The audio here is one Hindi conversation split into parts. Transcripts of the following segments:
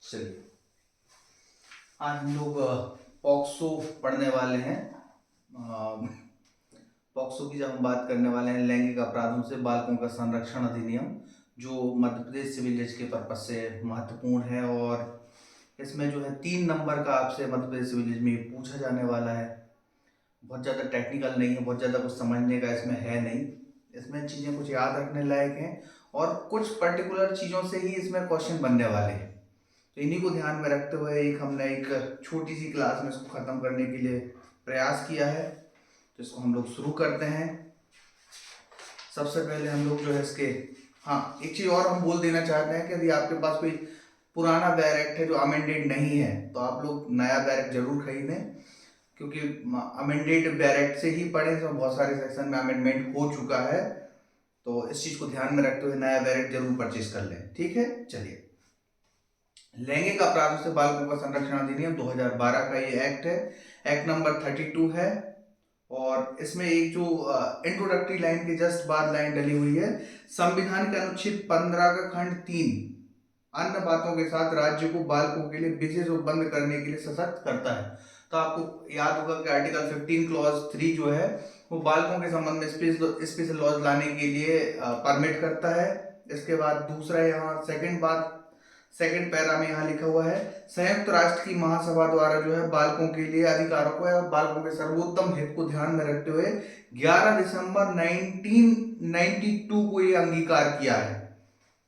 चलिए, आज हम लोग पॉक्सो पढ़ने वाले हैं। पॉक्सो की जब हम बात करने वाले हैं, लैंगिक अपराधों से बालकों का संरक्षण अधिनियम, जो मध्य प्रदेश सिविल जज के पर्पज से महत्वपूर्ण है। और इसमें जो है 3 नंबर का आपसे मध्य प्रदेश सिविल जज में पूछा जाने वाला है। बहुत ज़्यादा टेक्निकल नहीं है, बहुत ज़्यादा कुछ समझने का इसमें है नहीं। इसमें चीज़ें कुछ याद रखने लायक हैं और कुछ पर्टिकुलर चीज़ों से ही इसमें क्वेश्चन बनने वाले हैं। तो इन्हीं को ध्यान में रखते हुए हमने एक छोटी सी क्लास में इसको ख़त्म करने के लिए प्रयास किया है। तो इसको हम लोग शुरू करते हैं। सबसे पहले हम लोग जो है इसके, हाँ, एक चीज़ और हम बोल देना चाहते हैं कि यदि आपके पास कोई पुराना बैरक है जो अमेंडेड नहीं है, तो आप लोग नया बैरक जरूर खरीदें, क्योंकि अमेंडेड बैरक से ही पढ़ें। तो बहुत सारे सेक्शन में अमेंडमेंट हो चुका है, तो इस चीज़ को ध्यान में रखते हुए नया बैरक जरूर परचेज कर लें। ठीक है, चलिए। लैंगिक अपराधों से बालकों का संरक्षण अधिनियम 2012 का ये एक्ट है, एक्ट नंबर 32 है। और इसमें एक जो इंट्रोडक्टरी लाइन के जस्ट बाद लाइन डली हुई है, संविधान के अनुच्छेद 15 का खंड 3 अन्य बातों के साथ राज्य को बालकों के लिए विशेष उपबंध करने के लिए सशक्त करता है। तो आपको याद होगा कि आर्टिकल 15 क्लॉज 3 जो है वो बालकों के संबंध में स्पेशल लॉज लाने के लिए परमिट करता है। इसके बाद दूसरा, यहाँ सेकंड पैरा में यहाँ लिखा हुआ है, संयुक्त राष्ट्र की महासभा द्वारा जो है बालकों के लिए अधिकारों को और बालकों के सर्वोत्तम हित को ध्यान में रखते हुए 11 दिसंबर 1992 को ये अंगीकार किया है।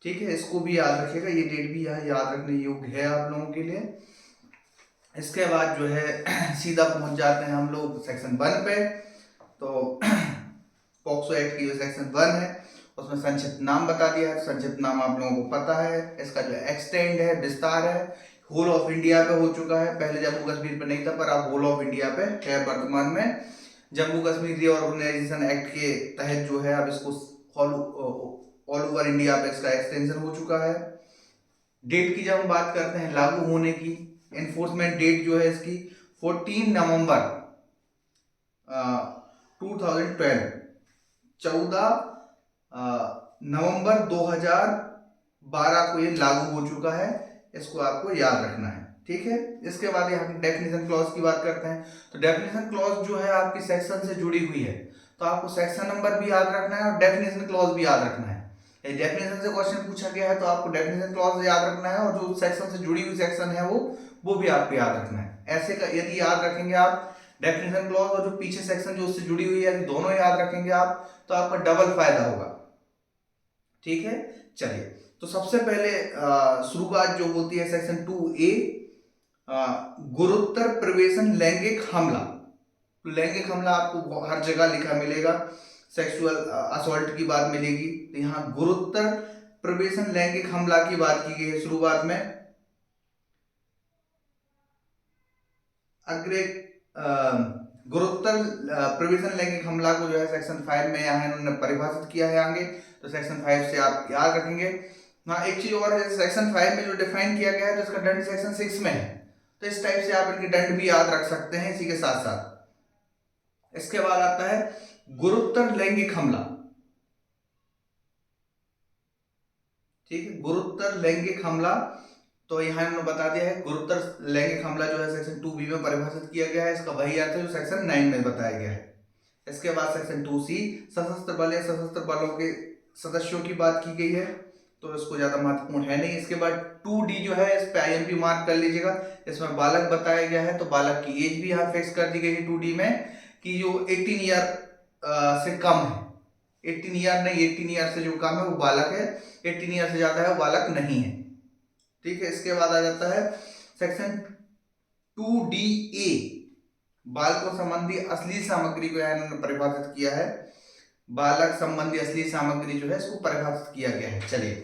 ठीक है, इसको भी याद रखिएगा, ये डेट भी यहाँ याद रखने योग्य है आप लोगों के लिए। इसके बाद जो है सीधा पहुंच जाते हैं हम लोग सेक्शन 1 पे। तो पॉक्सो एक्ट की जो सेक्शन 1 है उसमें संक्षिप्त नाम बता दिया है। संक्षिप्त नाम आप लोगों को पता है, इसका जो एक्सटेंड है, विस्तार है, होल ऑफ इंडिया पे हो चुका है। पहले जम्मू कश्मीर पे नहीं था, पर अब होल ऑफ इंडिया पे है वर्तमान में। जम्मू कश्मीर रीऑर्गेनाइजेशन एक्ट के तहत जो है अब इसको ऑल ओवर इंडिया पे इसका एक्सटेंशन हो चुका है। डेट की जब हम बात करते हैं लागू होने की, एनफोर्समेंट डेट जो है इसकी 14 नवंबर 2012, 14 नवंबर 2012 को ये लागू हो चुका है। इसको आपको याद रखना है। ठीक है, इसके बाद यहाँ डेफिनेशन क्लॉज की बात करते हैं। तो डेफिनेशन क्लॉज जो है आपकी सेक्शन से जुड़ी हुई है, तो आपको सेक्शन नंबर भी याद रखना है और डेफिनेशन क्लॉज भी याद रखना है। डेफिनेशन से क्वेश्चन पूछा गया है तो आपको डेफिनेशन क्लॉज याद रखना है, और जो सेक्शन से जुड़ी हुई सेक्शन है वो भी आपको याद रखना है। ऐसे का यदि याद रखेंगे आप डेफिनेशन क्लॉज और जो पीछे सेक्शन जो उससे जुड़ी हुई है, दोनों याद रखेंगे आप, तो आपका डबल फायदा होगा। ठीक है, चलिए। तो सबसे पहले शुरुआत जो होती है सेक्शन 2A, गुरुतर प्रवेशन लैंगिक हमला। तो लैंगिक हमला आपको हर जगह लिखा मिलेगा, सेक्सुअल असॉल्ट की बात मिलेगी। तो यहाँ गुरुतर प्रवेशन लैंगिक हमला की बात की गई है शुरुआत में। अग्रे गुरुतर प्रवेशन लैंगिक हमला को जो है सेक्शन 5 में यहाँ इन्होंने परिभाषित किया है आगे। तो सेक्शन 5 से आप याद रखेंगे। हाँ, एक चीज और है, सेक्शन 5 में जो डिफाइन किया गया है तो इसका दंड सेक्शन 6 में है। तो इस टाइप से आप इनके दंड भी याद रख सकते हैं इसी के साथ साथ। इसके बाद आता है गुरुतर लैंगिक हमला। ठीक है, गुरुतर लैंगिक हमला, तो यहाँ इन्होंने बता दिया है गुरुतर लैंगिक हमला जो है सेक्शन 2B में परिभाषित किया गया है। इसका वही अर्थ है जो सेक्शन 9 में बताया गया है। इसके बाद सेक्शन 2C सशस्त्र बल या सशस्त्र बलों के सदस्यों की बात की गई है, तो इसको ज्यादा महत्वपूर्ण है नहीं। इसके बाद 2D जो है, इस पे IMP मार्क कर लीजिएगा। इसमें बालक बताया गया है, तो बालक की एज भी यहाँ फिक्स कर दी गई है 2D में, कि जो 18 ईयर से कम है। 18 ईयर नहीं, 18 ईयर से जो कम है वो बालक है, 18 ईयर से ज्यादा है वो बालक नहीं है। ठीक है, इसके बाद आ जाता है सेक्शन 2DA, बालकों संबंधी अश्लील सामग्री को यहाँ इन्होंने परिभाषित किया है। बालक संबंधी अश्लील सामग्री जो है इसको परिभाषित किया गया है। चलिए,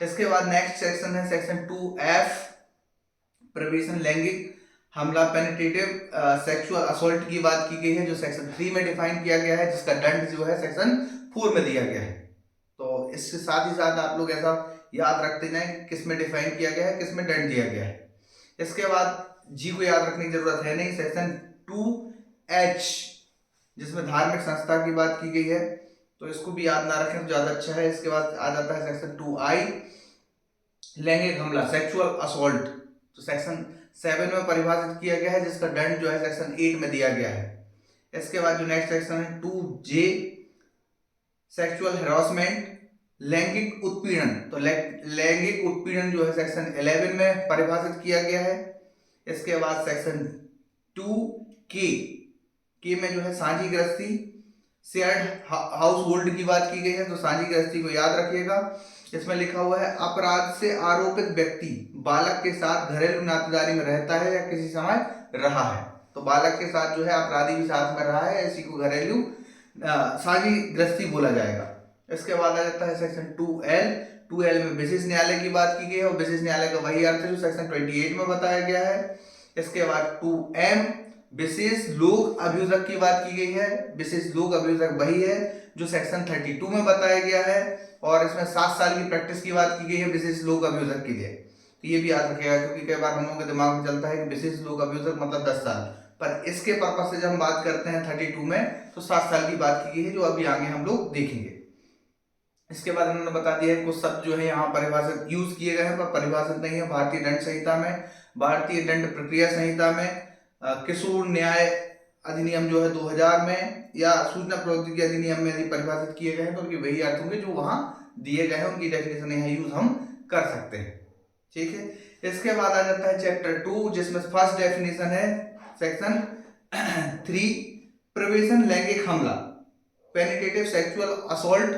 इसके बाद नेक्स्ट सेक्शन है सेक्शन 2F, प्रवेशन लैंगिक हमला, पेनिट्रेटिव सेक्सुअल असॉल्ट की बात की गई है, जो सेक्शन 3 में डिफाइन किया गया है, जिसका दंड जो है सेक्शन 4 में दिया गया है। तो इसके साथ ही साथ आप लोग ऐसा याद रखते जाएं किस में डिफाइन किया गया है, किस में दंड दिया गया है। इसके बाद जी को याद रखने की जरूरत है नहीं। सेक्शन 2H, जिसमें धार्मिक संस्था की बात की गई है, तो इसको भी याद ना रखें तो ज्यादा अच्छा है। इसके बाद आ जाता है सेक्शन 2I, लैंगिक हमला, सेक्सुअल असॉल्ट। तो सेक्शन 7 में परिभाषित किया गया है, जिसका दंड जो है सेक्शन 8 में दिया गया है। इसके बाद जो नेक्स्ट सेक्शन है 2J, सेक्सुअल हैरासमेंट, लैंगिक उत्पीड़न। तो लैंगिक उत्पीड़न जो है सेक्शन 11 में परिभाषित किया गया है। इसके बाद सेक्शन 2K में जो है साझी गृहस्थी, शेयर्ड हाउस होल्ड की बात की गई है। तो साझी गृहस्थी को याद रखिएगा, इसमें लिखा हुआ है अपराध से आरोपित व्यक्ति बालक के साथ घरेलू नातेदारी में रहता है या किसी समय रहा है। तो बालक के साथ जो है अपराधी भी साथ में रहा है, इसी को घरेलू साझी गृहस्थी बोला जाएगा। इसके बाद आ जाता है सेक्शन 2L में विशेष न्यायालय की बात की गई है और विशेष न्यायालय का वही अर्थ है जो सेक्शन 28 में बताया गया है। इसके बाद 2M, विशेष लोक अभियोजक की बात की गई है। विशेष लोक अभियोजक वही है जो सेक्शन 32 में बताया गया है और इसमें 7 साल की प्रैक्टिस की बात की गई है विशेष लोक अभियोजक के लिए। तो ये भी याद रखिएगा, क्योंकि कई बार हम लोगों के दिमाग में चलता है कि विशेष लोक अभियोजक मतलब 10 साल, पर इसके पर्पज से जब हम बात करते हैं 32 में तो 7 साल की बात की गई है, जो अभी आगे हम लोग देखेंगे। इसके बाद उन्होंने बता दिया है कुछ शब्द जो है यहाँ परिभाषित यूज किए गए हैं पर परिभाषित नहीं है। भारतीय दंड संहिता में, भारतीय दंड प्रक्रिया संहिता में, किशोर न्याय अधिनियम जो है 2000 में, या सूचना प्रौद्योगिकी अधिनियम में यदि परिभाषित किए गए हैं तो उनके वही अर्थ होंगे जो वहां दिए गए हैं, उनकी डेफिनेशन यहाँ यूज हम कर सकते हैं। ठीक है। इसके बाद आ जाता है चैप्टर 2, जिसमें फर्स्ट डेफिनेशन है सेक्शन 3, प्रवेशन लैंगिक हमला, पेनिट्रेटिव सेक्सुअल असॉल्ट।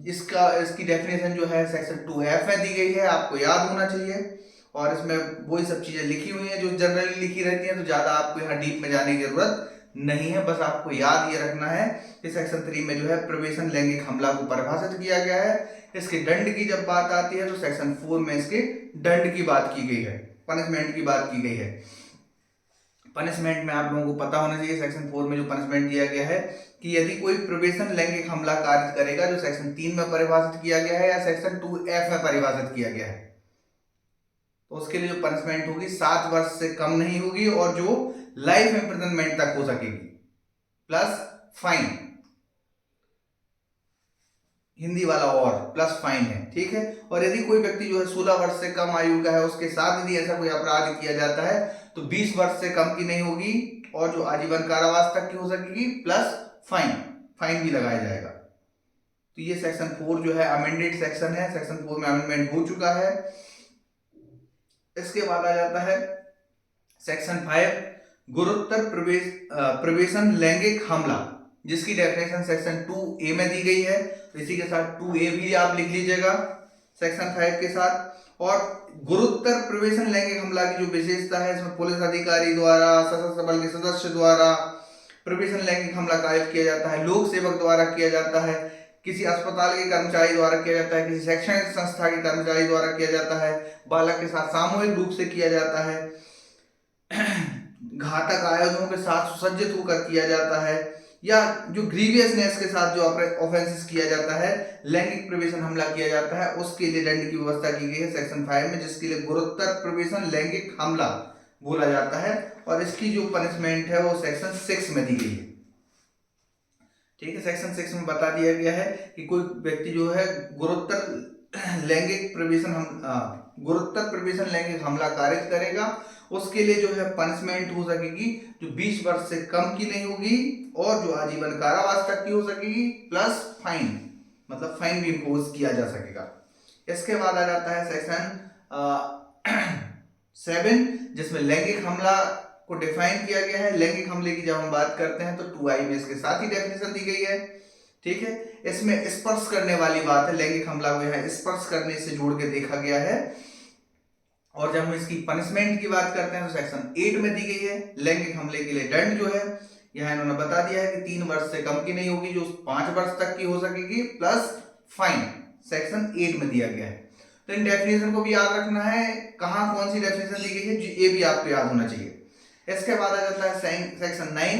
इसकी डेफिनेशन जो है सेक्शन 2F में दी गई है, आपको याद होना चाहिए। और इसमें वही सब चीजें लिखी हुई हैं जो जनरली लिखी रहती हैं, तो ज्यादा आपको यहाँ डीप में जाने की जरूरत नहीं है। बस आपको याद ये रखना है कि सेक्शन 3 में जो है प्रवेशन लैंगिक हमला को परिभाषित किया गया है। इसके दंड की जब बात आती है तो सेक्शन 4 में इसके दंड की बात की गई है, पनिशमेंट की बात की गई है। पनिशमेंट में आप लोगों को पता होना चाहिए सेक्शन 4 में जो पनिशमेंट दिया गया है कि यदि कोई प्रवेशन लैंगिक हमला कार्य करेगा जो सेक्शन 3 में परिभाषित किया गया है या सेक्शन 2F में परिभाषित किया गया है, तो उसके लिए जो पनिशमेंट होगी 7 वर्ष से कम नहीं होगी और जो लाइफ इम्प्रिजनमेंट तक हो सकेगी, प्लस फाइन, हिंदी वाला और प्लस फाइन है। ठीक है। और यदि कोई व्यक्ति जो है 16 वर्ष से कम आयु का है, उसके साथ यदि ऐसा कोई अपराध किया जाता है तो 20 वर्ष से कम की नहीं होगी और जो आजीवन कारावास तक की हो सकेगी, प्लस फाइन भी लगाया जाएगा। तो ये सेक्शन 4 जो है अमेंडेड सेक्शन है, सेक्शन 4 में अमेंडमेंट हो चुका है। इसके बाद आ जाता है सेक्शन 5, गुरुतर प्रवेशन लैंगिक हमला, जिसकी डेफिनेशन सेक्शन 2A में दी गई है। तो इसी के साथ 2A भी आप लिख लीजिएगा सेक्शन 5 के साथ। और गुरुतर प्रवेशन लैंगिक हमला की जो विशेषता है, इसमें पुलिस अधिकारी द्वारा, सशस्त्र बल के सदस्य द्वारा प्रवेशन लैंगिक हमला कायद किया जाता है, लोक सेवक द्वारा किया जाता है, किसी अस्पताल के कर्मचारी द्वारा किया जाता है, किसी शैक्षणिक संस्था के कर्मचारी द्वारा किया जाता है, बालक के साथ सामूहिक रूप से किया जाता है, घातक आयुधों के साथ सुसज्जित होकर किया जाता है, या जो ग्रीवियसनेस के साथ जो ऑफेंसेस किया जाता है, लैंगिक प्रवेशन हमला किया जाता है, उसके लिए दंड की व्यवस्था की गई है सेक्शन 5 में, जिसके लिए गुरुतर प्रवेशन लैंगिक हमला बोला जाता है। और इसकी जो पनिशमेंट है वो सेक्शन 6 में दी गई है। ठीक है। सेक्शन 6 में बता दिया गया है कि कोई व्यक्ति जो है गुरुतर प्रवेशन लैंगिक हमला कारित करेगा, उसके लिए जो है पनिशमेंट हो सकेगी जो 20 वर्ष से कम की नहीं होगी और जो आजीवन कारावास तक की हो सकेगी, प्लस फाइन, मतलब फाइन भी इम्पोज किया जा सकेगा। इसके बाद आ जाता है सेक्शन 7, जिसमें लैंगिक हमला को डिफाइन किया गया है। लैंगिक हमले की जब हम बात करते हैं तो 2I में इसके साथ ही डेफिनेशन दी गई है। ठीक है। इसमें स्पर्श करने वाली बात है, लैंगिक हमला को यहाँ स्पर्श करने से जोड़ के देखा गया है। और जब हम इसकी पनिशमेंट की बात करते हैं तो सेक्शन 8 में दी गई है। लैंगिक हमले के लिए दंड जो है यहाँ इन्होंने बता दिया है कि 3 वर्ष से कम की नहीं होगी, जो 5 वर्ष तक की हो सकेगी, प्लस फाइन, सेक्शन 8 में दिया गया है। तो इन डेफिनेशन को भी याद रखना है, कहाँ कौन सी डेफिनेशन दी गई है ये भी आपको याद होना चाहिए। इसके बाद आ जाता है सेक्शन 9,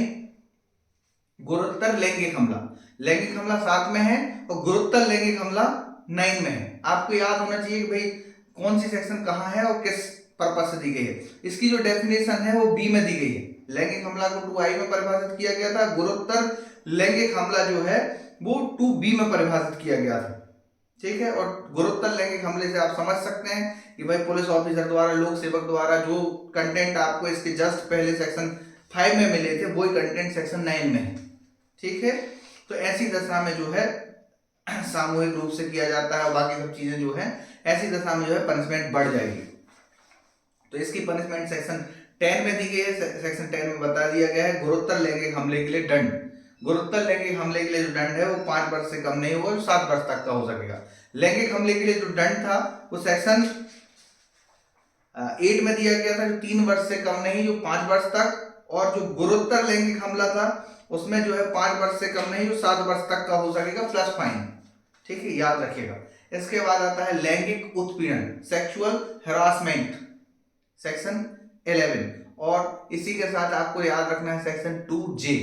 गुरुतर लैंगिक हमला। लैंगिक हमला 7 में है और गुरुतर लैंगिक हमला 9 में है। आपको याद होना चाहिए कि भाई कौन सी सेक्शन कहाँ है और किस पर्पज से दी गई है। इसकी जो डेफिनेशन है वो B में दी गई है। लैंगिक हमला को 2I में परिभाषित किया गया था, गुरुतर लैंगिक हमला जो है वो 2B में परिभाषित किया गया था। ठीक है। और गुरुतर लैंगिक हमले से आप समझ सकते हैं कि भाई पुलिस ऑफिसर द्वारा, लोक सेवक द्वारा जो कंटेंट आपको इसके जस्ट पहले सेक्शन 5 में मिले थे वही कंटेंट सेक्शन 9 में है। ठीक है। तो ऐसी दशा में जो है सामूहिक रूप से किया जाता है और बाकी सब चीजें जो है ऐसी दशा में जो है पनिशमेंट बढ़ जाएगी। तो इसकी पनिशमेंट सेक्शन 10 में दी गई है। सेक्शन 10 में बता दिया गया है गुरुतर लैंगिक हमले के लिए दंड। गुरुतर लैंगिक हमले के लिए जो दंड है वो 5 वर्ष से कम नहीं होगा, 7 वर्ष तक का हो सकेगा। लैंगिक हमले के लिए जो दंड था वो सेक्शन 8 में दिया गया था, जो 3 वर्ष से कम नहीं, जो 5 वर्ष तक। और जो गुरुतर लैंगिक हमला था उसमें जो है 5 वर्ष से कम नहीं, जो 7 वर्ष तक का हो सकेगा प्लस फाइन। ठीक है, याद रखिएगा। इसके बाद आता है लैंगिक उत्पीड़न, सेक्सुअल हैरासमेंट, सेक्शन 11। और इसी के साथ आपको याद रखना है सेक्शन 2J।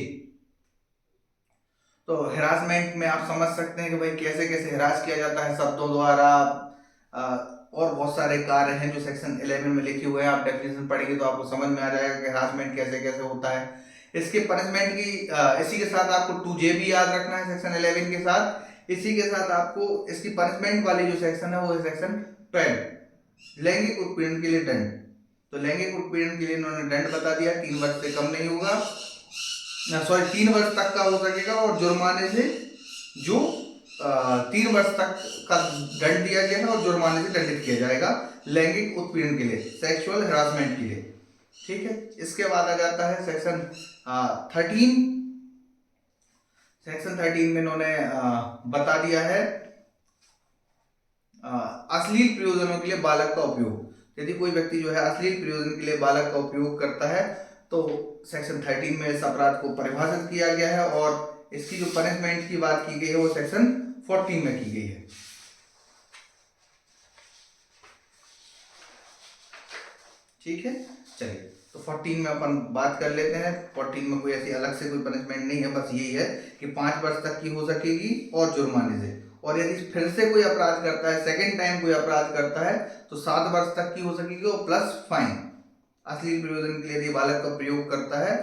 तो हैरासमेंट में आप समझ सकते हैं कि भाई कैसे कैसे हैरास किया जाता है शब्दों द्वारा, और बहुत सारे कार्य हैं जो सेक्शन 11 में लिखे हुए हैं। आप डेफिनेशन पढ़ेंगे तो आपको समझ में आ जाएगा कि हैरासमेंट कैसे कैसे होता है। इसके पनिशमेंट की इसी के साथ आपको 2J भी याद रखना है सेक्शन 11 के साथ। इसी के साथ आपको इसकी पनिशमेंट वाली जो सेक्शन है वो है सेक्शन 12, लैंगिक उत्पीड़न के लिए दंड। तो लैंगिक उत्पीड़न के लिए इन्होंने दंड बता दिया, 3 वर्ष से कम नहीं होगा, 3 वर्ष तक का हो सकेगा, और जुर्माने से जो 3 वर्ष तक का दंड दिया गया है और जुर्माने से दंडित किया जाएगा लैंगिक उत्पीड़न के लिए, सेक्सुअल हैरासमेंट के लिए। ठीक है। इसके बाद आ जाता है सेक्शन 13। सेक्शन 13 में इन्होंने बता दिया है अश्लील प्रयोजनों के लिए बालक का उपयोग। यदि कोई व्यक्ति जो है अश्लील प्रयोजन के लिए बालक का उपयोग करता है तो सेक्शन 13 में इस अपराध को परिभाषित किया गया है, और इसकी जो पनिशमेंट की बात की गई है वो सेक्शन 14 में की गई है। ठीक है, चलिए तो 14 में अपन बात कर लेते हैं। 14 में कोई ऐसी अलग से कोई पनिशमेंट नहीं है, बस यही है कि 5 वर्ष तक की हो सकेगी और जुर्माने से। और यदि फिर से कोई अपराध करता है, सेकेंड टाइम कोई अपराध करता है तो 7 वर्ष तक की हो सकेगी और प्लस फाइन। अश्लील प्रयोजन के लिए यदि बालक का प्रयोग करता है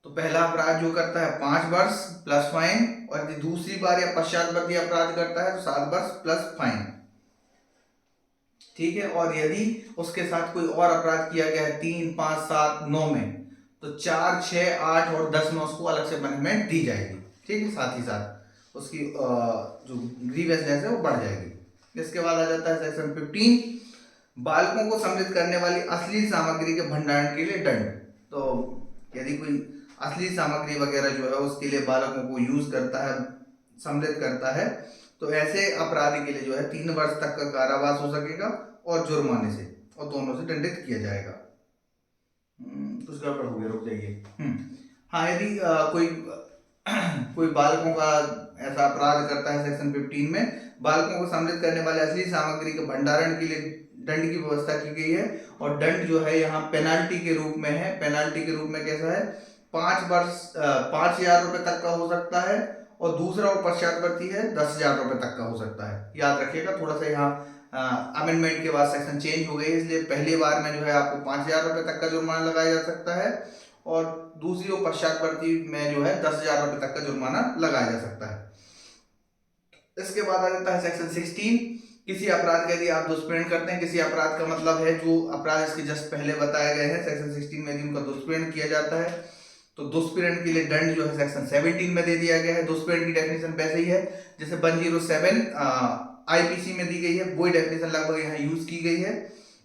तो पहला अपराध जो करता है 5 वर्ष प्लस फाइन, और यदि दूसरी बार या पश्चातवर्ती अपराध करता है तो 7 वर्ष प्लस फाइन। ठीक है। और यदि उसके साथ कोई और अपराध किया गया है 3, 5, 7, 9 में, तो 4, 6, 8 और 10 में उसको अलग से पनिशमेंट दी जाएगी। ठीक है, साथ ही साथ उसकी जो ग्रीवियसनेस है वो बढ़ जाएगी। इसके बाद आ जाता है सेक्शन 15, बालकों को सम्मिलित करने वाली अश्लील सामग्री के भंडारण के लिए दंड। तो यदि कोई अश्लील सामग्री वगैरह जो है उसके लिए बालकों को यूज करता है, सम्मिलित करता है, तो ऐसे अपराधी के लिए जो है 3 वर्ष तक का कारावास हो सकेगा और जुर्माने से, और दोनों से दंडित किया जाएगा। कुछ गड़बड़ हो गया, रुक जाइए। हाँ, यदि कोई बालकों का ऐसा अपराध करता है सेक्शन 15 में, बालकों को सम्मिलित करने वाले अश्लील सामग्री के भंडारण के लिए दंड की व्यवस्था की गई है। और दंड जो है यहाँ पेनाल्टी के रूप में है। पेनाल्टी के रूप में कैसा है, 5,000 रुपए तक का हो सकता है, और दूसरा वो पश्चातवर्ती है 10,000 रुपए तक का हो सकता है। याद रखिएगा, थोड़ा सा यहाँ अमेंडमेंट के बाद सेक्शन चेंज हो गई है, इसलिए पहली बार में जो है आपको 5,000 रुपए तक का जुर्माना लगाया जा सकता है, और दूसरी वो पश्चातवर्ती में जो है 10,000 रुपए तक का जुर्माना लगाया जा सकता है। इसके बाद आ जाता है सेक्शन 16, किसी अपराध का यदि आप दुष्प्रेरण करते हैं, किसी अपराध का मतलब है जो अपराध इसके जस्ट पहले बताए गए हैं। सेक्शन 16 में यदि उनका दुष्प्रेरण किया जाता है तो दुष्प्रेरण के लिए दंड जो है सेक्शन 17 में दे दिया गया है। दुष्प्रेरण की डेफिनेशन वैसे ही है जैसे 107 आईपीसी में दी गई है, वही डेफिनेशन लगभग यहाँ यूज की गई है।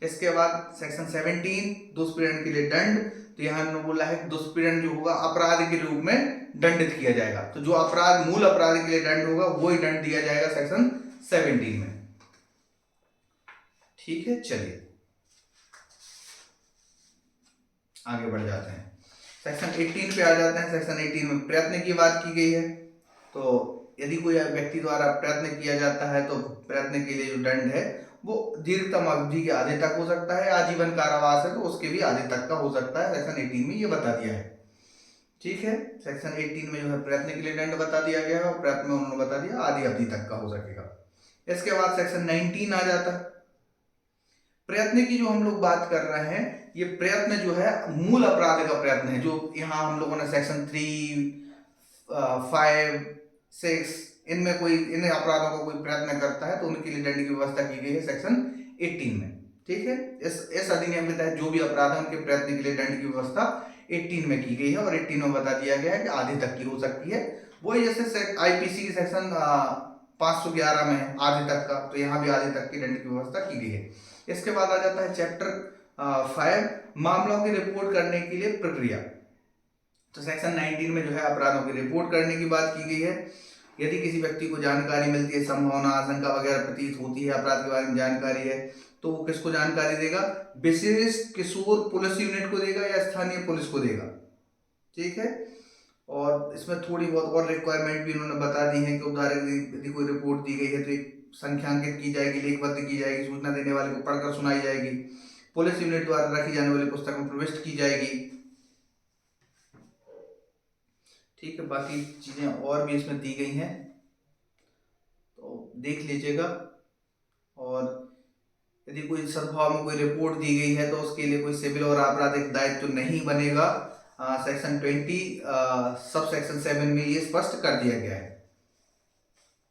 इसके बाद सेक्शन 17 दुष्प्रेरण के लिए दंड, तो यहाँ उन्होंने बोला है दुष्प्रेरण जो होगा अपराध के रूप में दंडित किया जाएगा। तो जो अपराध मूल अपराध के लिए दंड होगा वही दंड दिया जाएगा सेक्शन 17 में। ठीक है, चलिए आगे बढ़ जाते हैं। सेक्शन 18 पे आ जाते हैं। सेक्शन 18 में प्रयत्न की बात की गई है। तो यदि कोई व्यक्ति द्वारा प्रयत्न किया जाता है तो प्रयत्न के लिए जो दंड है वो दीर्घतम अवधि के आधे तक हो सकता है, आजीवन कारावास है तो उसके भी आधे तक का हो सकता है। सेक्शन 18 में ये बता दिया है। ठीक है, सेक्शन 18 में जो है प्रयत्न के लिए दंड बता दिया गया है, और प्रयत्न में उन्होंने बता दिया आधी अवधि तक का हो सकेगा। इसके बाद सेक्शन 19 आ जाता है। प्रयत्न की जो हम लोग बात कर रहे हैं, ये प्रयत्न जो है मूल अपराध का प्रयत्न है, जो यहाँ हम लोगों ने सेक्शन 3, 5, 6 इनमें कोई इन अपराधों का कोई प्रयत्न करता है तो उनके लिए दंड की व्यवस्था की गई है सेक्शन 18 में। ठीक है, इस अधिनियम के तहत जो भी अपराध है उनके प्रयत्न के लिए दंड की व्यवस्था 18 में की गई है, और 18 में बता दिया गया है कि आधे तक की हो सकती है। वही जैसे आईपीसी की सेक्शन 511 में है आधे तक का, तो यहाँ भी आधे तक की दंड की व्यवस्था की गई है। इसके बाद आ जाता है चैप्टर 5, मामलों की रिपोर्ट करने के लिए प्रक्रिया। तो सेक्शन 19 में जो है अपराधों की रिपोर्ट करने की बात की गई है। यदि किसी व्यक्ति को जानकारी मिलती है, संभावना, आशंका वगैरह प्रतीत होती है, अपराध के बारे में जानकारी है, तो वो किसको जानकारी देगा? विशेष किशोर पुलिस यूनिट को देगा या स्थानीय पुलिस को देगा। ठीक है, और इसमें थोड़ी बहुत और रिक्वायरमेंट भी उन्होंने बता दी है कि उदाहरण यदि कोई रिपोर्ट दी गई है तो एक संख्यांकित की जाएगी, लेखबद्ध की जाएगी, सूचना देने वाले को पढ़कर सुनाई जाएगी, पुलिस यूनिट द्वारा रखी जाने वाली पुस्तक में प्रविष्ट की जाएगी। ठीक है, बाकी चीजें और भी इसमें दी गई हैं तो देख लीजिएगा। और यदि कोई सद्भाव में कोई रिपोर्ट दी गई है तो उसके लिए कोई सिविल और आपराधिक दायित्व तो नहीं बनेगा। सेक्शन 20 सब सेक्शन 7 में ये स्पष्ट कर दिया गया है।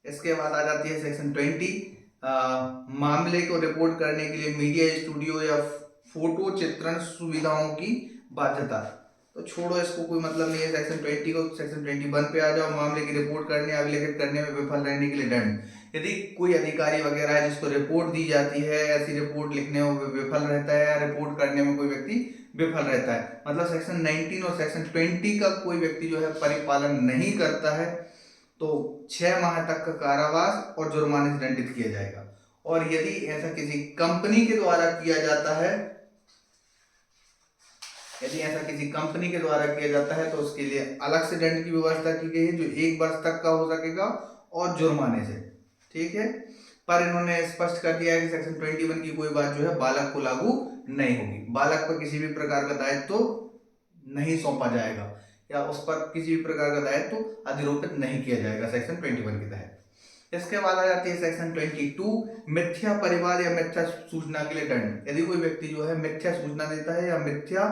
इसके बाद आ जाती है सेक्शन 20, मामले को रिपोर्ट करने के लिए मीडिया स्टूडियो या फोटो चित्रण सुविधाओं की बाध्यता। तो छोड़ो, इसको कोई मतलब नहीं है सेक्शन 20 को। सेक्शन 21 पे आ जाओ, मामले की रिपोर्ट करने, अभिलेखित करने में विफल रहने के लिए दंड। यदि कोई अधिकारी वगैरह है जिसको रिपोर्ट दी जाती है, ऐसी रिपोर्ट लिखने में विफल रहता है या रिपोर्ट करने में कोई व्यक्ति विफल रहता है, मतलब सेक्शन 19 और सेक्शन 20 का कोई व्यक्ति जो है परिपालन नहीं करता है, तो 6 माह तक का कारावास और जुर्माने से दंडित किया जाएगा। और यदि ऐसा किसी कंपनी के द्वारा किया जाता है, यदि ऐसा किसी कंपनी के द्वारा किया जाता है तो उसके लिए अलग से दंड की व्यवस्था की गई है जो 1 वर्ष तक का हो सकेगा और जुर्माने से। ठीक है, पर इन्होंने स्पष्ट कर दिया है कि सेक्शन 21 की कोई बात जो है बालक को लागू नहीं होगी। बालक पर किसी भी प्रकार का दायित्व नहीं सौंपा जाएगा या उस पर किसी भी प्रकार का दायित्व अधिरोपित नहीं किया जाएगा सेक्शन 21 के तहत। इसके बाद आ जाती है सेक्शन 22, मिथ्या परिवार या मिथ्या सूचना के लिए दंड। यदि कोई व्यक्ति जो है मिथ्या सूचना देता है या मिथ्या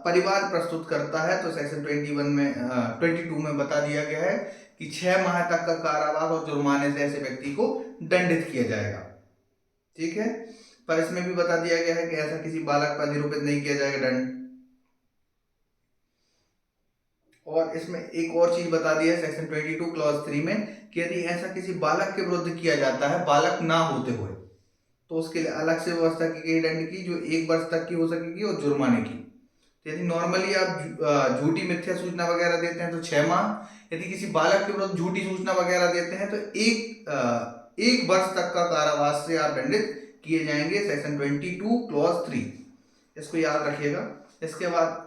परिवार प्रस्तुत करता है तो सेक्शन 22 में बता दिया गया है कि 6 माह तक का कारावास और जुर्माने से ऐसे व्यक्ति को दंडित किया जाएगा। ठीक है, पर इसमें भी बता दिया गया है कि ऐसा किसी बालक पर निरूपित नहीं किया जाएगा दंड। और इसमें एक और चीज बता दी है सेक्शन 22 क्लॉज 3 में कि यदि ऐसा किसी बालक के विरुद्ध किया जाता है बालक ना होते हुए, तो उसके लिए अलग से व्यवस्था की गई दंड की जो 1 वर्ष तक की हो सकेगी और जुर्माने की। यदि नॉर्मली आप झूठी मिथ्या सूचना वगैरह देते हैं तो 6 माह, यदि किसी बालक के विरुद्ध झूठी सूचना वगैरह देते हैं तो 1 वर्ष तक का कारावास से आप दंडित किए जाएंगे, सेक्शन 22 क्लॉज 3, इसको याद रखिएगा। इसके बाद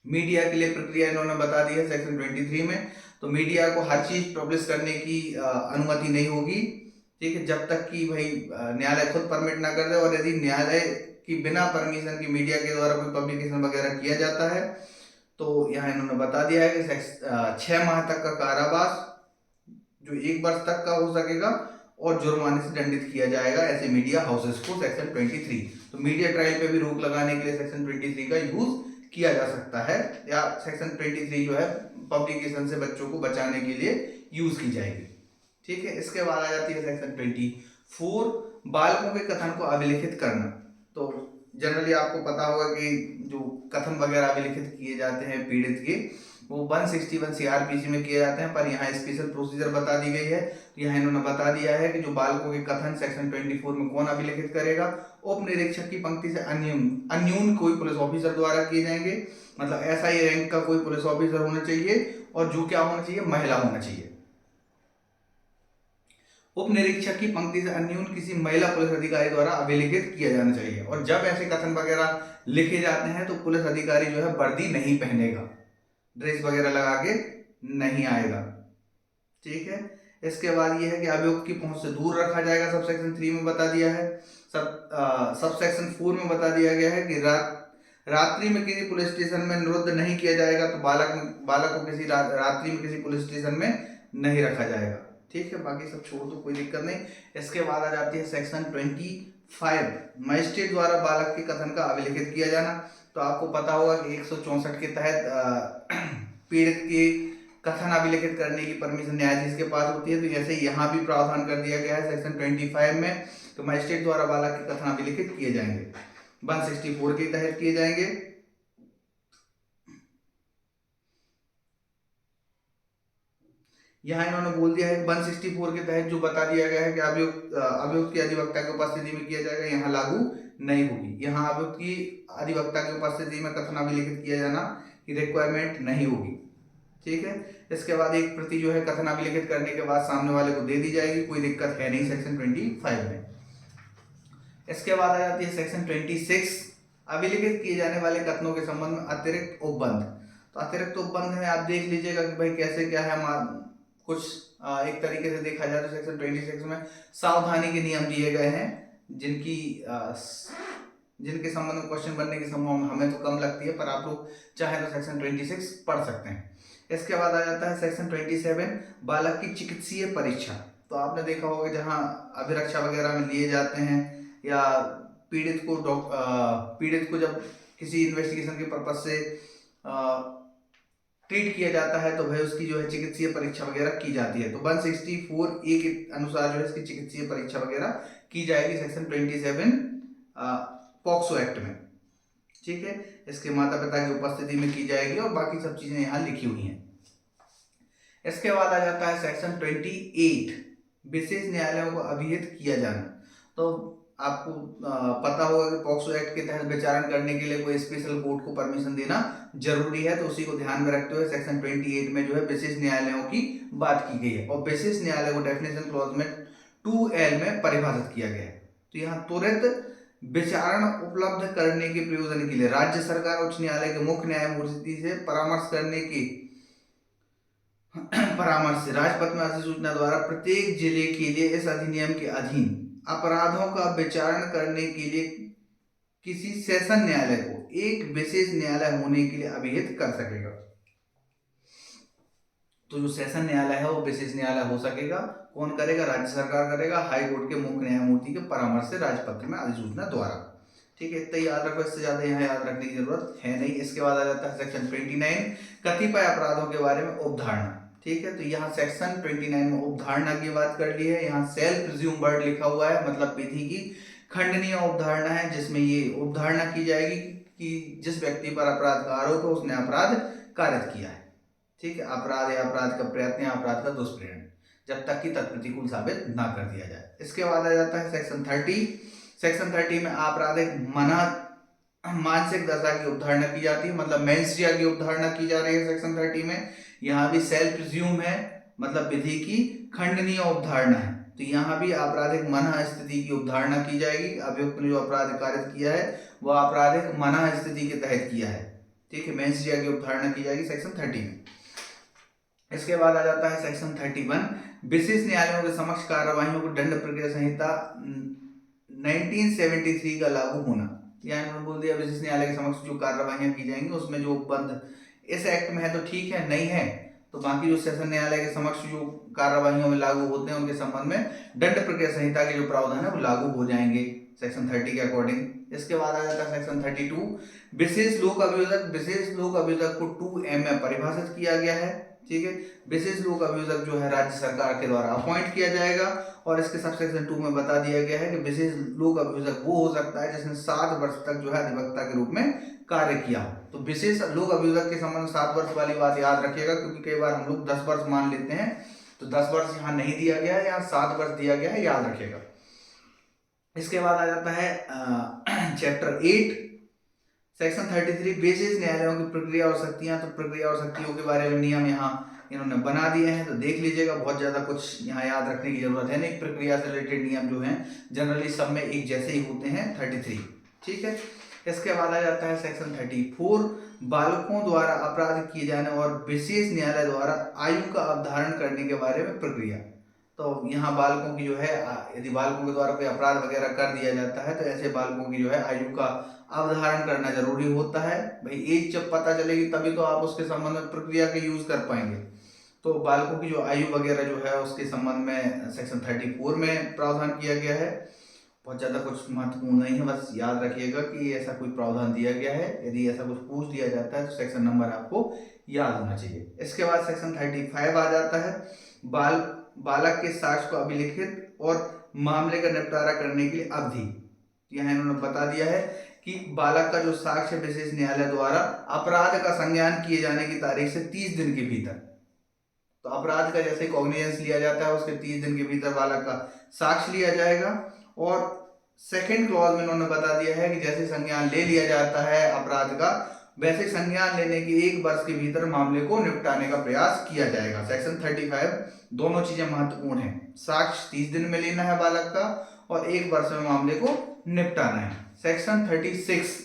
मीडिया के लिए प्रक्रिया इन्होंने बता दी है सेक्शन 23 में। तो मीडिया को हर चीज पब्लिश करने की अनुमति नहीं होगी। ठीक है, जब तक कि भाई न्यायालय खुद परमिट ना कर दे, और यदि न्यायालय की बिना परमिशन की मीडिया के द्वारा कोई पब्लिकेशन वगैरह किया जाता है तो यहाँ इन्होंने बता दिया है कि 6 माह तक का कारावास जो 1 वर्ष तक का हो सकेगा और जुर्माने से दंडित किया जाएगा ऐसे मीडिया हाउसेस को, सेक्शन 23। तो मीडिया ट्रायल पे भी रोक लगाने के लिए सेक्शन 23 का यूज किया जा सकता है, या सेक्शन 23 जो है पब्लिकेशन से बच्चों को बचाने के लिए यूज की जाएगी। ठीक है, इसके बाद आ जाती है सेक्शन 24, बालकों के कथन को अभिलिखित करना। तो जनरली आपको पता होगा कि जो कथन वगैरह अभिलिखित किए जाते हैं पीड़ित के, वो 161 सीआरपीसी में किए जाते हैं, पर यहाँ स्पेशल प्रोसीजर बता दी गई है। यहाँ इन्होंने बता दिया है कि जो बालकों के कथन सेक्शन 24 में कौन अभिलिखित करेगा, उप निरीक्षक की पंक्ति से अन्यून कोई पुलिस ऑफिसर द्वारा किए जाएंगे। मतलब ऐसा ही रैंक का कोई पुलिस ऑफिसर होना चाहिए, और जो क्या होना चाहिए, महिला होना चाहिए। उप निरीक्षक की पंक्ति से अन्यून किसी महिला पुलिस अधिकारी द्वारा अभिलिखित किया जाना चाहिए। और जब ऐसे कथन वगैरह लिखे जाते हैं तो पुलिस अधिकारी जो है वर्दी नहीं पहनेगा, ड्रेस वगैरह लगा के नहीं आएगा। ठीक है, इसके बाद ये है कि अभियुक्त की पहुंच से दूर रखा जाएगा, सब सेक्शन 3 में बता दिया है। सब सेक्शन 4 में बता दिया गया है कि रात्रि में किसी पुलिस स्टेशन में निरुद्ध नहीं किया जाएगा, तो बालक को किसी रात्रि में किसी पुलिस स्टेशन में नहीं रखा जाएगा। ठीक है, बाकी सब छोड़ दो, कोई दिक्कत नहीं। इसके बाद आ जाती है सेक्शन 25, मजिस्ट्रेट द्वारा बालक के कथन का अभिलिखित किया जाना। तो आपको पता होगा कि 164 के तहत पीड़ित के कथन अभिलिखित करने की परमिशन न्यायाधीश के पास होती है। तो जैसे यहाँ भी प्रावधान कर दिया गया है सेक्शन 25 में, तो मजिस्ट्रेट द्वारा बालक के कथन अभिलिखित किए जाएंगे, 164 के तहत किए जाएंगे। यहाँ इन्होंने बोल दिया है 164 के तहत जो बता दिया गया है कि अभियुक्त की अधिवक्ता की उपस्थिति में किया जाएगा, यहाँ लागू नहीं होगी। यहाँ अभियुक्त की अधिवक्ता की उपस्थिति में कथन अभिलिखित किया जाना की रिक्वायरमेंट नहीं होगी, ठीक है। इसके बाद एक प्रति जो है कथन अभिलिखित करने के बाद सामने वाले को दे दी जाएगी, कोई दिक्कत है नहीं सेक्शन 25 में। इसके बाद आ जाती है सेक्शन 26, अभिलिखित किए जाने वाले कथनों के संबंध में अतिरिक्त उपबंध। तो अतिरिक्त उपबंध में आप देख लीजिएगा कि भाई कैसे क्या है, कुछ एक तरीके से देखा जाए तो सेक्शन 26 में सावधानी के नियम दिए गए हैं, जिनके संबंध में क्वेश्चन बनने की संभावना हमें तो कम लगती है, पर आप लोग चाहे तो सेक्शन 26 पढ़ सकते हैं। इसके बाद आ जाता है सेक्शन 27, बालक की चिकित्सीय परीक्षा। तो आपने देखा होगा जहां अभिरक्षा वगैरह में लिए जाते हैं या पीड़ित को जब किसी इन्वेस्टिगेशन के पर्पज से ट्रीट किया जाता है तो भाई उसकी जो है चिकित्सीय परीक्षा वगैरह की जाती है। तो 164A के अनुसार जो है इसकी चिकित्सीय परीक्षा वगैरह की जाएगी सेक्शन 27 पॉक्सो एक्ट में, ठीक है। इसके माता पिता की उपस्थिति में की जाएगी और बाकी सब चीजें यहाँ लिखी हुई हैं। इसके बाद आ जाता है सेक्शन 28, विशेष न्यायालयों को अभिहित किया जाना। तो आपको पता होगा कि पॉक्सो एक्ट के तहत विचारण करने के लिए कोई स्पेशल कोर्ट को परमिशन देना जरूरी है, तो उसी को ध्यान में रखते हुए सेक्शन 28 में जो है विशेष न्यायालयों की बात की गई है और विशेष न्यायालय को डेफिनेशन क्लॉज में 2L में परिभाषित किया गया है। तो यहाँ तुरंत विचारण उपलब्ध करने के प्रयोजन के लिए राज्य सरकार उच्च न्यायालय के मुख्य न्यायमूर्ति से परामर्श से राजपत्र में अधिसूचना द्वारा प्रत्येक जिले के लिए इस अधिनियम के अधीन अपराधों का विचारण करने के लिए किसी सेशन न्यायालय को एक विशेष न्यायालय होने के लिए अभिहित कर सकेगा। तो जो सेशन न्यायालय है वो विशेष न्यायालय हो सकेगा। कौन करेगा? राज्य सरकार करेगा, हाई कोर्ट के मुख्य न्यायमूर्ति के परामर्श से राजपत्र में अधिसूचना द्वारा, ठीक है। इतना याद रखो, इससे ज्यादा यहाँ याद रखने की जरूरत है नहीं। इसके बाद आ जाता है सेक्शन 29, कतिपय अपराधों के बारे में उपधारणा, ठीक है। तो यहाँ सेक्शन 29 में उपधारणा की बात कर ली है। यहाँ सेल्फ प्रिज्यूम वर्ड लिखा हुआ है, मतलब विधि की खंडनीय उपधारणा है, जिसमें ये उपधारणा की जाएगी कि जिस व्यक्ति पर अपराध का आरोप है उसने अपराध कारित किया है, ठीक है। अपराध या अपराध का प्रयत्न या अपराध का दुष्प्रेरण, जब तक कि तत्प्रतिकूल साबित ना कर दिया जाए। इसके बाद आ जाता है सेक्शन 30। सेक्शन 30 में आपराधिक मानसिक दशा की उपधारणा की जाती है, मतलब मेंस्ट्रिया की उपधारणा की जा रही है सेक्शन 30 में। यहाँ भी सेल्फ प्रिज्यूम है, मतलब विधि की खंडनीय उपधारणा है। तो यहाँ भी आपराधिक मनः स्थिति की उपधारणा की जाएगी। अभियुक्त ने जो अपराध कारित किया है वह आपराधिक मनः स्थिति के तहत किया है, ठीक है। मेंस्ट्रिया की उपधारणा की जाएगी सेक्शन 30 में। इसके बाद आ जाता है सेक्शन 31, विशेष न्यायालयों के समक्ष कार्यवाहियों को दंड प्रक्रिया संहिता 1973 का लागू होना। यहाँ बोल दिया विशेष न्यायालय के समक्ष जो कार्यवाहियां की जाएंगी उसमें जो उपबंध इस एक्ट में है तो ठीक है, नहीं है तो बाकी जो सेशन न्यायालय के समक्ष जो कार्यवाहियों में लागू होते हैं उनके संबंध में दंड प्रक्रिया संहिता के जो प्रावधान है वो लागू हो जाएंगे सेक्शन 30 के अकॉर्डिंग। इसके बाद आ जाता है सेक्शन 32, विशेष लोक अभियोजक। विशेष लोक अभियोजक को 2M में परिभाषित किया गया है, ठीक है। विशेष लोक अभियोजक जो है राज्य सरकार के द्वारा अपॉइंट किया जाएगा और इसके सब सेक्शन 2 में बता दिया गया है कि विशेष लोक अभियोजक वो हो सकता है जिसने 7 वर्ष तक जो है अधिवक्ता के रूप में कार्य किया हो। तो विशेष लोक अभियोजक के संबंध में 7 वर्ष वाली बात याद रखिएगा, क्योंकि कई बार हम लोग 10 वर्ष मान लेते हैं, तो 10 वर्ष यहाँ नहीं दिया गया है, यहाँ 7 वर्ष दिया गया है, याद रखिएगा। इसके बाद आ जाता है चैप्टर 8 सेक्शन 33, विशेष न्यायालयों की प्रक्रिया और शक्तियां। तो प्रक्रिया और शक्तियों के बारे में नियम यहाँ इन्होंने बना दिए हैं, तो देख लीजिएगा। बहुत ज्यादा कुछ यहाँ याद रखने की जरूरत है नहीं। प्रक्रिया से रिलेटेड नियम जो हैं जनरली सब में एक जैसे ही होते हैं, 33, ठीक है। इसके बाद आ जाता है सेक्शन 34, बालकों द्वारा अपराध किए जाने और विशेष न्यायालय द्वारा आयु का अवधारण करने के बारे में प्रक्रिया। तो यहाँ बालकों की जो है, यदि बालकों के द्वारा कोई अपराध वगैरह कर दिया जाता है तो ऐसे बालकों की जो है आयु का अवधारण करना जरूरी होता है। भाई एज जब पता चलेगी तभी तो आप उसके संबंध में प्रक्रिया के यूज कर पाएंगे। तो बालकों की जो आयु वगैरह जो है उसके संबंध में सेक्शन 34 में प्रावधान किया गया है। बहुत ज़्यादा कुछ महत्वपूर्ण नहीं है, बस याद रखिएगा कि ऐसा कोई प्रावधान दिया गया है, यदि ऐसा कुछ पूछ दिया जाता है तो सेक्शन नंबर आपको याद होना चाहिए। इसके बाद सेक्शन 35 आ जाता है, बालक के साक्ष्य को अभिलिखित और मामले का निपटारा करने के लिए अवधि। यहाँ इन्होंने बता दिया है कि बालक का जो साक्ष्य विशेष न्यायालय द्वारा अपराध का संज्ञान किए जाने की तारीख से 30 दिन के भीतर, तो अपराध का जैसे कॉग्निजेंस लिया जाता है उसके 30 दिन के भीतर बालक का साक्ष्य लिया जाएगा। और सेकंड क्लॉज में इन्होंने बता दिया है कि जैसे संज्ञान ले लिया जाता है अपराध का, वैसे संज्ञान लेने के 1 वर्ष के भीतर मामले को निपटाने का प्रयास किया जाएगा। सेक्शन 35 दोनों चीजें महत्वपूर्ण है, साक्ष्य 30 दिन में लेना है बालक का और 1 वर्ष में मामले को निपटाना है। सेक्शन 36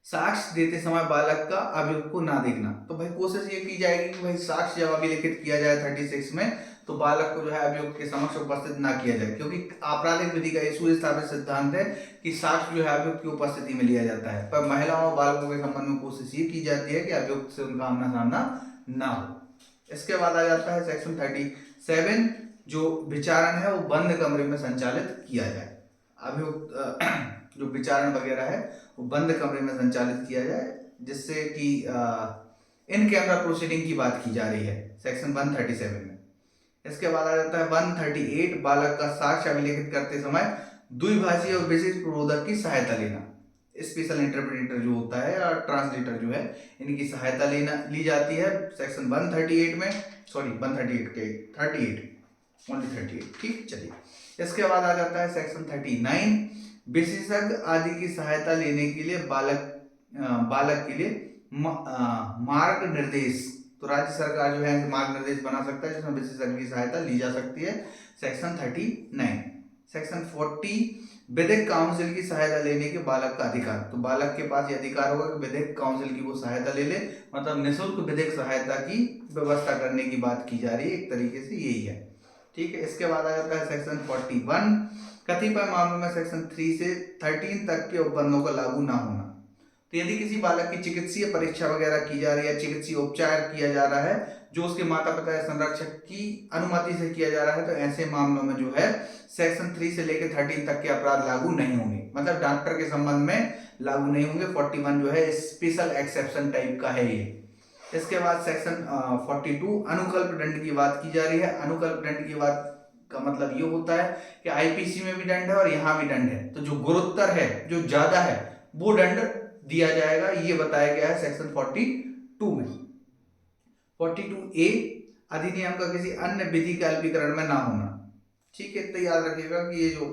साक्ष्य देते समय बालक का अभियुक्त को ना देखना। तो भाई कोशिश ये की जाएगी कि भाई साक्ष्य जब अभिलिखित किया जाए 36 में तो बालक को जो है अभियुक्त के समक्ष उपस्थित ना किया जाए, क्योंकि आपराधिक विधि का सुस्थापित सिद्धांत है कि साक्ष्य जो है अभियुक्त की उपस्थिति में लिया जाता है। पर महिलाओं और बालकों के संबंध में कोशिश ये की जाती है कि अभियुक्त से उनका आमना सामना ना हो। इसके बाद आ जाता है सेक्शन 37, जो विचारण है वो बंद कमरे में संचालित किया जाए। अभियुक्त जो विचारण वगैरह है वो बंद कमरे में संचालित किया जाए, जिससे कि इन कैमरा प्रोसीडिंग की बात की जा रही है सेक्शन 137 में। इसके बाद आ जाता है 138, बालक का साक्ष्य अभिलेखित करते समय द्विभाषी और विशेष प्रबोधक की सहायता लेना। स्पेशल इंटरप्रेटर जो होता है या ट्रांसलेटर जो है, इनकी सहायता ली जाती है सेक्शन 138 में, सॉरी 138 के 38 ओनली 38, ठीक। चलिए इसके बाद आ जाता है सेक्शन 39, विशेषज्ञ आदि की सहायता लेने के लिए बालक के लिए मार्ग निर्देश। तो राज्य सरकार जो है मार्ग निर्देश बना सकता है जिसमें विशेषज्ञ की सहायता ली जा सकती है, सेक्शन 39। सेक्शन 40, विधिक काउंसिल की सहायता लेने के बालक का अधिकार। तो बालक के पास ये अधिकार होगा कि विधिक काउंसिल की वो सहायता ले ले, मतलब निःशुल्क विधिक सहायता की व्यवस्था करने की बात की जा रही है, एक तरीके से यही है, ठीक है। इसके बाद आ जाता है सेक्शन 41, कतिपय मामलों में सेक्शन 3 से 13 तक के उपबंधों का लागू ना होना। तो यदि किसी बालक की चिकित्सीय परीक्षा वगैरह की जा रही है, चिकित्सीय उपचार किया जा रहा है जो उसके माता पिता या संरक्षक की अनुमति से किया जा रहा है, तो ऐसे मामलों में जो है सेक्शन 3 से लेकर 13 तक के अपराध लागू नहीं होंगे, मतलब डॉक्टर के संबंध में लागू नहीं होंगे। 41 जो है स्पेशल एक्सेप्शन टाइप का है ये। इसके बाद सेक्शन 42, अनुकल्प दंड की बात की जा रही है। अनुकल्प दंड की बात का मतलब ये होता है कि आईपीसी में भी दंड है और यहाँ भी दंड है, तो जो गुरुतर है, जो ज्यादा है, वो दंड दिया जाएगा, ये बताया गया है सेक्शन 42 में। 42A, अधिनियम का किसी अन्य विधि के अल्पीकरण में ना होना, ठीक है। तो याद रखिएगा कि ये जो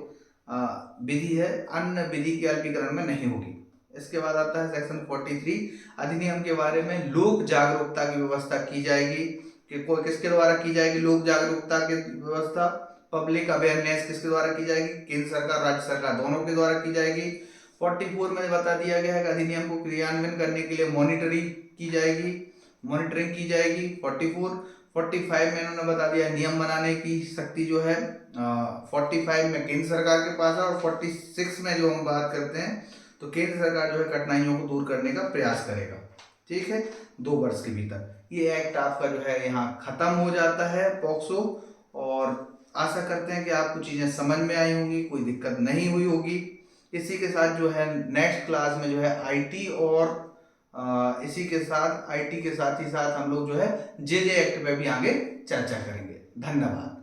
विधि है अन्य विधि के अल्पीकरण में नहीं होगी। इसके बाद आता है सेक्शन 43, अधिनियम के बारे में लोक जागरूकता की व्यवस्था की जाएगी। कि कोई किसके द्वारा की जाएगी लोक जागरूकता की व्यवस्था? पब्लिक अवेयरनेस किसके द्वारा की जाएगी? केंद्र सरकार राज्य सरकार दोनों के द्वारा की जाएगी। 44 में बता दिया गया है कि अधिनियम को क्रियान्वयन करने के लिए मॉनिटरिंग की जाएगी। 45 में इन्होंने बता दिया नियम बनाने की शक्ति जो है 45 में केंद्र सरकार के पास है, और 46 में जो हम बात करते हैं तो केंद्र सरकार जो है कठिनाइयों को दूर करने का प्रयास करेगा, ठीक है, 2 वर्ष के भीतर। ये एक्ट आपका जो है यहाँ खत्म हो जाता है पॉक्सो, और आशा करते हैं कि आपको चीजें समझ में आई होंगी, कोई दिक्कत नहीं हुई होगी। इसी के साथ जो है नेक्स्ट क्लास में जो है आईटी और इसी के साथ आईटी के साथ ही साथ हम लोग जो है जे एक्ट पे भी आगे चर्चा करेंगे। धन्यवाद।